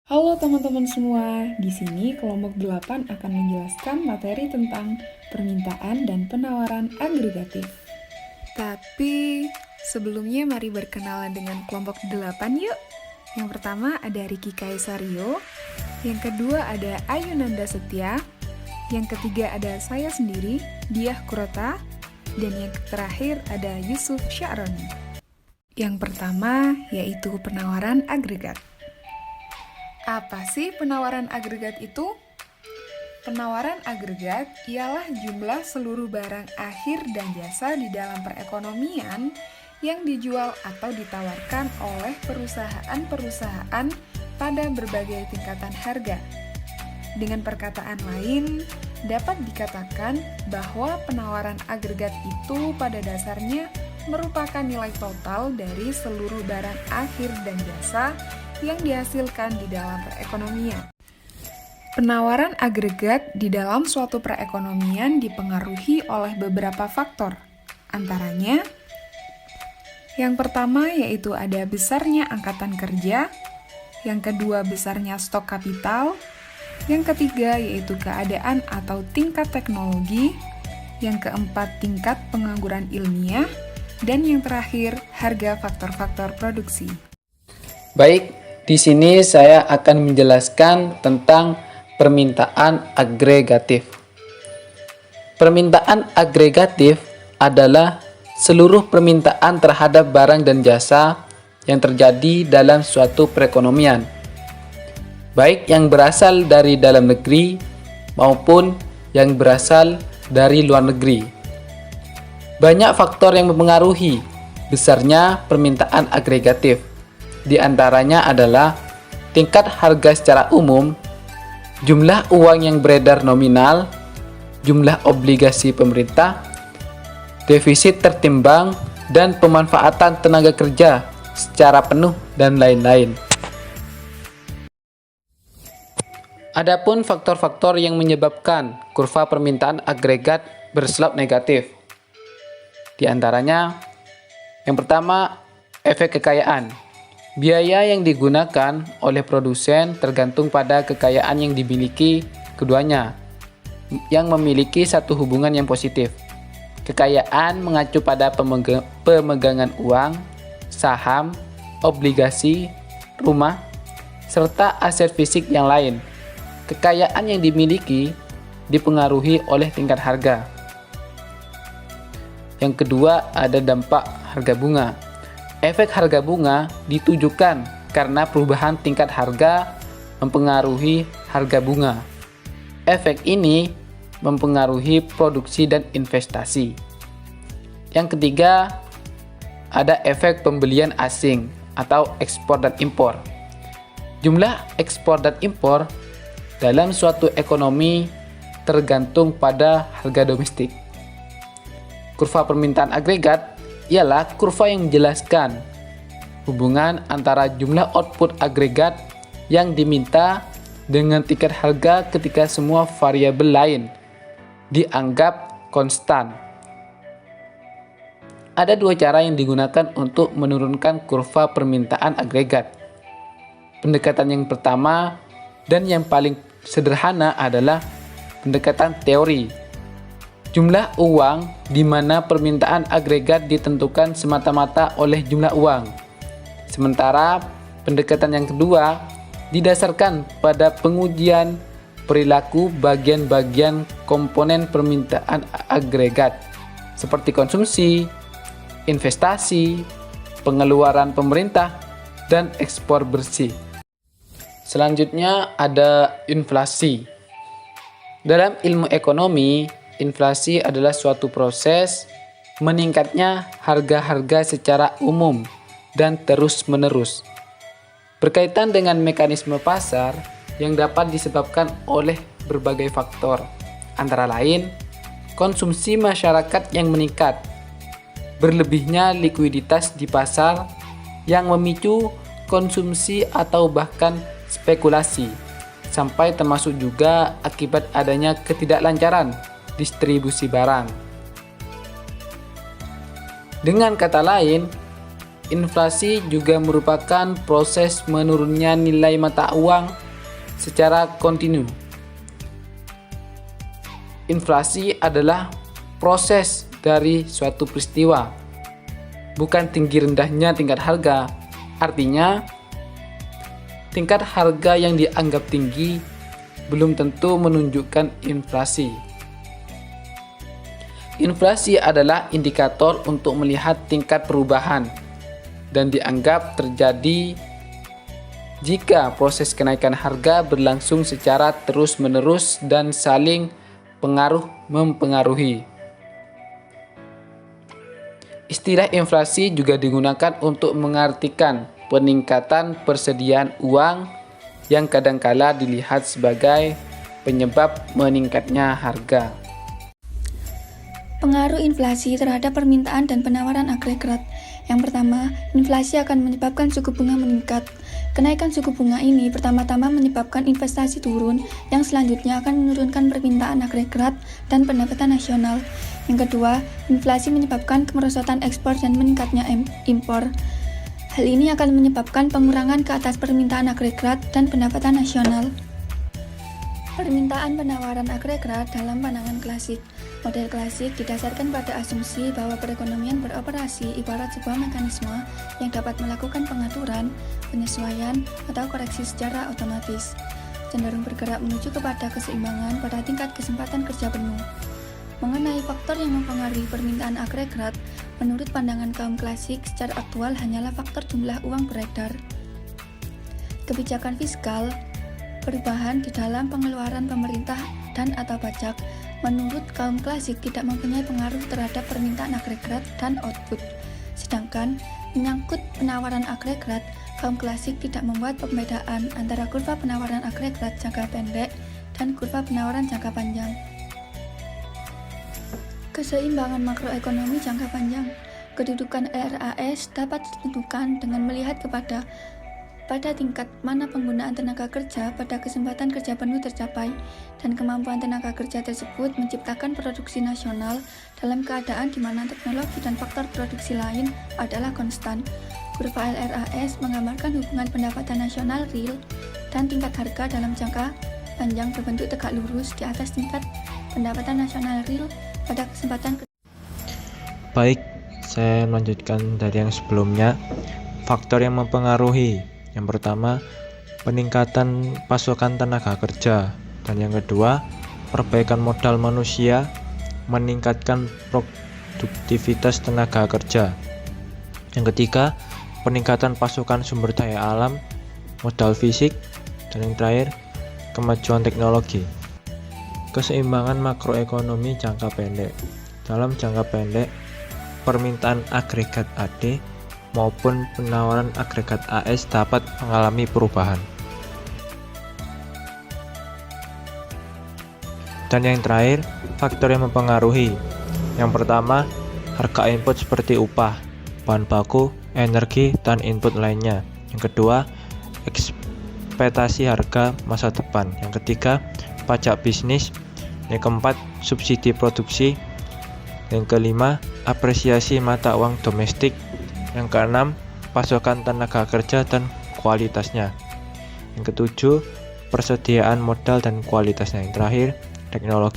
Halo teman-teman semua, di sini kelompok 8 akan menjelaskan materi tentang permintaan dan penawaran agregatif. Tapi sebelumnya mari berkenalan dengan kelompok 8 yuk. Yang pertama ada Riki Kaisario, yang kedua ada Ayunanda Setia, yang ketiga ada saya sendiri, Diah Kurota, dan yang terakhir ada Yusuf Sya'roni. Yang pertama yaitu penawaran agregat. Apa sih penawaran agregat itu? Penawaran agregat ialah jumlah seluruh barang akhir dan jasa di dalam perekonomian yang dijual atau ditawarkan oleh perusahaan-perusahaan pada berbagai tingkatan harga. Dengan perkataan lain, dapat dikatakan bahwa penawaran agregat itu pada dasarnya merupakan nilai total dari seluruh barang akhir dan jasa yang dihasilkan di dalam perekonomian. Penawaran agregat di dalam suatu perekonomian dipengaruhi oleh beberapa faktor. Antaranya, yang pertama yaitu ada besarnya angkatan kerja, yang kedua besarnya stok kapital, yang ketiga yaitu keadaan atau tingkat teknologi, yang keempat tingkat pengangguran ilmiah, dan yang terakhir harga faktor-faktor produksi. Baik, di sini saya akan menjelaskan tentang permintaan agregatif. Permintaan agregatif adalah seluruh permintaan terhadap barang dan jasa yang terjadi dalam suatu perekonomian, baik yang berasal dari dalam negeri maupun yang berasal dari luar negeri. Banyak faktor yang mempengaruhi besarnya permintaan agregatif. Di antaranya adalah tingkat harga secara umum, jumlah uang yang beredar nominal, jumlah obligasi pemerintah, defisit tertimbang, dan pemanfaatan tenaga kerja secara penuh, dan lain-lain. Adapun faktor-faktor yang menyebabkan kurva permintaan agregat berslop negatif. Di antaranya, yang pertama, efek kekayaan. Biaya yang digunakan oleh produsen tergantung pada kekayaan yang dimiliki keduanya, yang memiliki satu hubungan yang positif. Kekayaan mengacu pada pemegangan uang, saham, obligasi, rumah, serta aset fisik yang lain. Kekayaan yang dimiliki dipengaruhi oleh tingkat harga. Yang kedua, ada dampak harga bunga. Efek harga bunga ditujukan karena perubahan tingkat harga mempengaruhi harga bunga. Efek ini mempengaruhi produksi dan investasi. Yang ketiga, ada efek pembelian asing atau ekspor dan impor. Jumlah ekspor dan impor dalam suatu ekonomi tergantung pada harga domestik. Kurva permintaan agregat ialah kurva yang menjelaskan hubungan antara jumlah output agregat yang diminta dengan tingkat harga ketika semua variabel lain dianggap konstan. Ada dua cara yang digunakan untuk menurunkan kurva permintaan agregat. Pendekatan yang pertama dan yang paling sederhana adalah pendekatan teori. Jumlah uang di mana permintaan agregat ditentukan semata-mata oleh jumlah uang. Sementara pendekatan yang kedua didasarkan pada pengujian perilaku bagian-bagian komponen permintaan agregat seperti konsumsi, investasi, pengeluaran pemerintah, dan ekspor bersih. Selanjutnya ada inflasi. Dalam ilmu ekonomi, inflasi adalah suatu proses meningkatnya harga-harga secara umum dan terus-menerus. Berkaitan dengan mekanisme pasar yang dapat disebabkan oleh berbagai faktor, antara lain konsumsi masyarakat yang meningkat, berlebihnya likuiditas di pasar yang memicu konsumsi atau bahkan spekulasi, sampai termasuk juga akibat adanya ketidaklancaran distribusi barang. Dengan kata lain, Inflasi juga merupakan proses menurunnya nilai mata uang secara kontinu. Inflasi adalah proses dari suatu peristiwa, bukan tinggi rendahnya tingkat harga. Artinya, tingkat harga yang dianggap tinggi belum tentu menunjukkan inflasi. Inflasi adalah indikator untuk melihat tingkat perubahan dan dianggap terjadi jika proses kenaikan harga berlangsung secara terus-menerus dan saling mempengaruhi. Istilah inflasi juga digunakan untuk mengartikan peningkatan persediaan uang yang kadangkala dilihat sebagai penyebab meningkatnya harga. Pengaruh inflasi terhadap permintaan dan penawaran agregat. Yang pertama, inflasi akan menyebabkan suku bunga meningkat. Kenaikan suku bunga ini pertama-tama menyebabkan investasi turun, yang selanjutnya akan menurunkan permintaan agregat dan pendapatan nasional. Yang kedua, inflasi menyebabkan kemerosotan ekspor dan meningkatnya impor. Hal ini akan menyebabkan pengurangan ke atas permintaan agregat dan pendapatan nasional. Permintaan penawaran agregat dalam pandangan klasik. Model klasik didasarkan pada asumsi bahwa perekonomian beroperasi ibarat sebuah mekanisme yang dapat melakukan pengaturan, penyesuaian, atau koreksi secara otomatis, cenderung bergerak menuju kepada keseimbangan pada tingkat kesempatan kerja penuh. Mengenai faktor yang mempengaruhi permintaan agregat, menurut pandangan kaum klasik, secara aktual hanyalah faktor jumlah uang beredar. Kebijakan fiskal, perubahan di dalam pengeluaran pemerintah dan atau pajak, menurut kaum klasik tidak mempunyai pengaruh terhadap permintaan agregat dan output. Sedangkan menyangkut penawaran agregat, kaum klasik tidak membuat pembedaan antara kurva penawaran agregat jangka pendek dan kurva penawaran jangka panjang. Keseimbangan makroekonomi jangka panjang. Kedudukan RAS dapat ditentukan dengan melihat pada tingkat mana penggunaan tenaga kerja pada kesempatan kerja penuh tercapai, dan kemampuan tenaga kerja tersebut menciptakan produksi nasional dalam keadaan di mana teknologi dan faktor produksi lain adalah konstan. Kurva LRAS menggambarkan hubungan pendapatan nasional real dan tingkat harga dalam jangka panjang berbentuk tegak lurus di atas tingkat pendapatan nasional real pada kesempatan kerja. Baik, saya melanjutkan dari yang sebelumnya. Faktor yang mempengaruhi. Yang pertama, peningkatan pasokan tenaga kerja, dan yang kedua, perbaikan modal manusia, meningkatkan produktivitas tenaga kerja. Yang ketiga, peningkatan pasokan sumber daya alam, modal fisik, dan yang terakhir, kemajuan teknologi. Keseimbangan makroekonomi jangka pendek. Dalam jangka pendek, permintaan agregat AD maupun penawaran agregat AS dapat mengalami perubahan. Dan yang terakhir, faktor yang mempengaruhi. Yang pertama, harga input seperti upah, bahan baku, energi, dan input lainnya. Yang kedua, ekspektasi harga masa depan. Yang ketiga, pajak bisnis. Yang keempat, subsidi produksi. Yang kelima, apresiasi mata uang domestik. Yang keenam, pasokan tenaga kerja dan kualitasnya. Yang ketujuh, persediaan modal dan kualitasnya. Yang terakhir, teknologi.